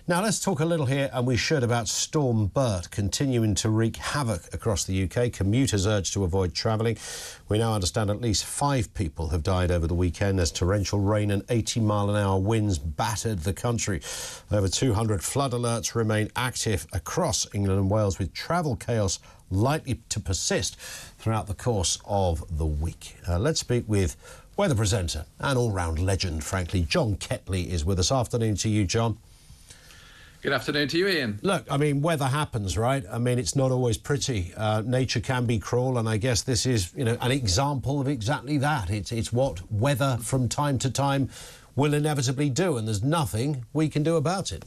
Now let's talk a little here, and we should, about Storm Bert continuing to wreak havoc across the UK. Commuters urged to avoid travelling. We now understand at least 5 people have died over the weekend as torrential rain and 80-mile-an-hour winds battered the country. Over 200 flood alerts remain active across England and Wales, with travel chaos likely to persist throughout the course of the week. Let's speak with weather presenter and all-round legend, frankly. John Ketley is with us. Afternoon to you, John. Good afternoon to you, Ian. Look, I mean, weather happens, right? I mean, it's not always pretty. Nature can be cruel, and I guess this is, you know, an example of exactly that. It's what weather from time to time will inevitably do, and there's nothing we can do about it.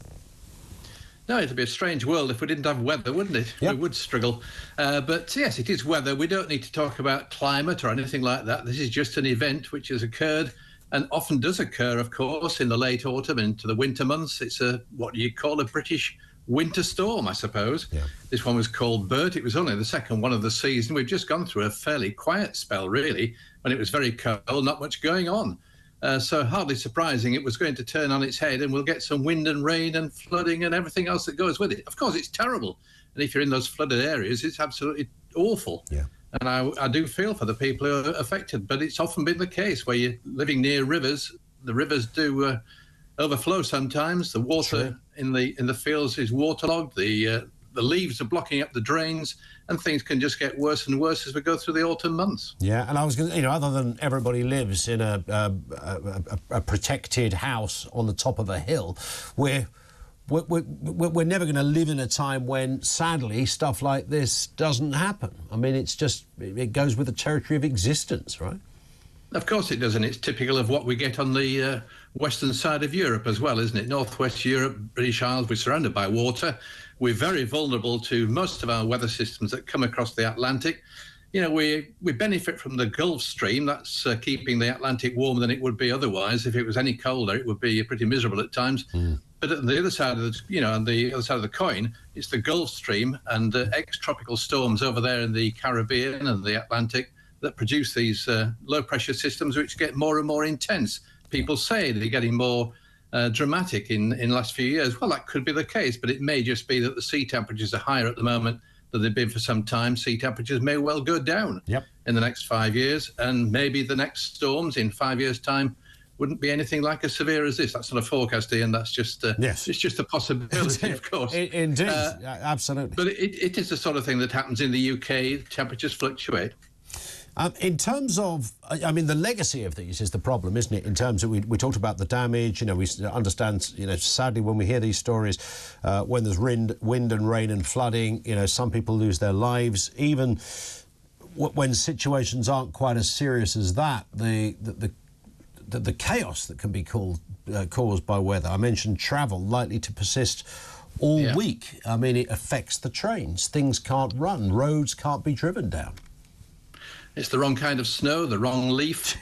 No, it'd be a strange world if we didn't have weather, wouldn't it? Yep. We would struggle. But yes, it is weather. We don't need to talk about climate or anything like that. This is just an event which has occurred, and often does occur, of course, in the late autumn and into the winter months. It's what you call a British winter storm, I suppose. Yeah. This one was called Bert. It was only the second one of the season. We've just gone through a fairly quiet spell, really, when it was very cold, not much going on. So hardly surprising it was going to turn on its head, and we'll get some wind and rain and flooding and everything else that goes with it. Of course, it's terrible. And if you're in those flooded areas, it's absolutely awful. Yeah. And I do feel for the people who are affected, but it's often been the case where you're living near rivers. The rivers do overflow sometimes. The water in the fields is waterlogged. The leaves are blocking up the drains, and things can just get worse and worse as we go through the autumn months. Yeah, and I was going to, you know, other than everybody lives in a protected house on the top of a hill, we're never going to live in a time when, sadly, stuff like this doesn't happen. I mean, it's just, it goes with the territory of existence, right? Of course it does, and it's typical of what we get on the western side of Europe as well, isn't it? Northwest Europe, British Isles, we're surrounded by water. We're very vulnerable to most of our weather systems that come across the Atlantic. You know, we benefit from the Gulf Stream. That's keeping the Atlantic warmer than it would be otherwise. If it was any colder, it would be pretty miserable at times. But on the other side of on the other side of the coin, it's the Gulf Stream and ex-tropical storms over there in the Caribbean and the Atlantic that produce these low-pressure systems, which get more and more intense. People say they're getting more dramatic in the last few years. Well, that could be the case, but it may just be that the sea temperatures are higher at the moment than they've been for some time. Sea temperatures may well go down in the next 5 years, and maybe the next storms in 5 years' time wouldn't be anything like as severe as this. That's not a forecast, Ian. That's just it's just a possibility, of course. Indeed, absolutely. But it is the sort of thing that happens in the UK. Temperatures fluctuate. In terms of, I mean, the legacy of these is the problem, isn't it? In terms of, we talked about the damage, you know, we understand, you know, sadly when we hear these stories, when there's wind and rain and flooding, you know, some people lose their lives. Even when situations aren't quite as serious as that, the chaos that can be caused by weather. I mentioned travel likely to persist all week. I mean, it affects the trains. Things can't run. Roads can't be driven down. It's the wrong kind of snow, the wrong leaf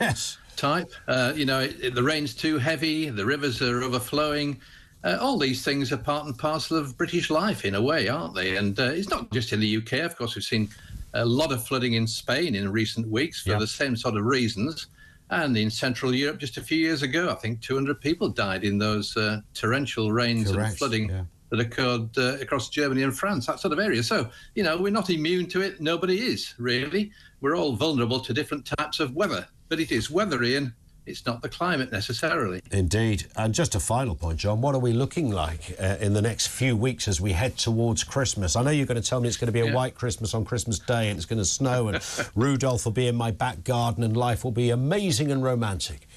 type. You know, the rain's too heavy, the rivers are overflowing. All these things are part and parcel of British life in a way, aren't they? And it's not just in the UK. Of course, we've seen a lot of flooding in Spain in recent weeks for the same sort of reasons. And in Central Europe, just a few years ago, I think 200 people died in those torrential rains and flooding that occurred across Germany and France, that sort of area. So, you know, we're not immune to it. Nobody is, really. We're all vulnerable to different types of weather. But it is weather, Ian. It's not the climate necessarily. Indeed. And just a final point, John, what are we looking like in the next few weeks as we head towards Christmas? I know you're going to tell me it's going to be a white Christmas on Christmas Day and it's going to snow and Rudolph will be in my back garden and life will be amazing and romantic.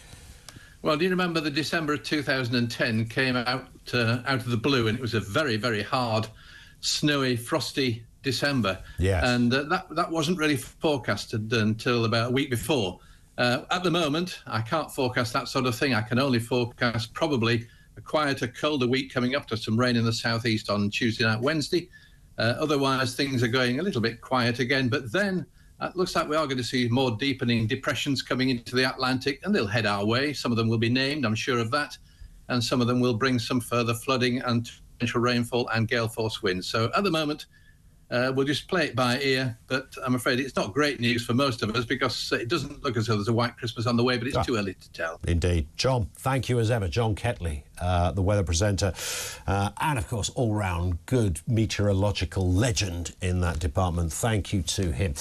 Well, do you remember the December of 2010 came out of the blue, and it was a very, very hard, snowy, frosty December. Yes. And that wasn't really forecasted until about a week before. At the moment, I can't forecast that sort of thing. I can only forecast probably a quieter, colder week coming up to some rain in the southeast on Tuesday night, Wednesday. Otherwise, things are going a little bit quiet again. But then it looks like we are going to see more deepening depressions coming into the Atlantic, and they'll head our way. Some of them will be named, I'm sure of that. And some of them will bring some further flooding and torrential rainfall and gale force winds. So at the moment, We'll just play it by ear, but I'm afraid it's not great news for most of us because it doesn't look as though there's a white Christmas on the way, but it's too early to tell. Indeed. John, thank you as ever. John Ketley, the weather presenter, and of course all-round good meteorological legend in that department. Thank you to him.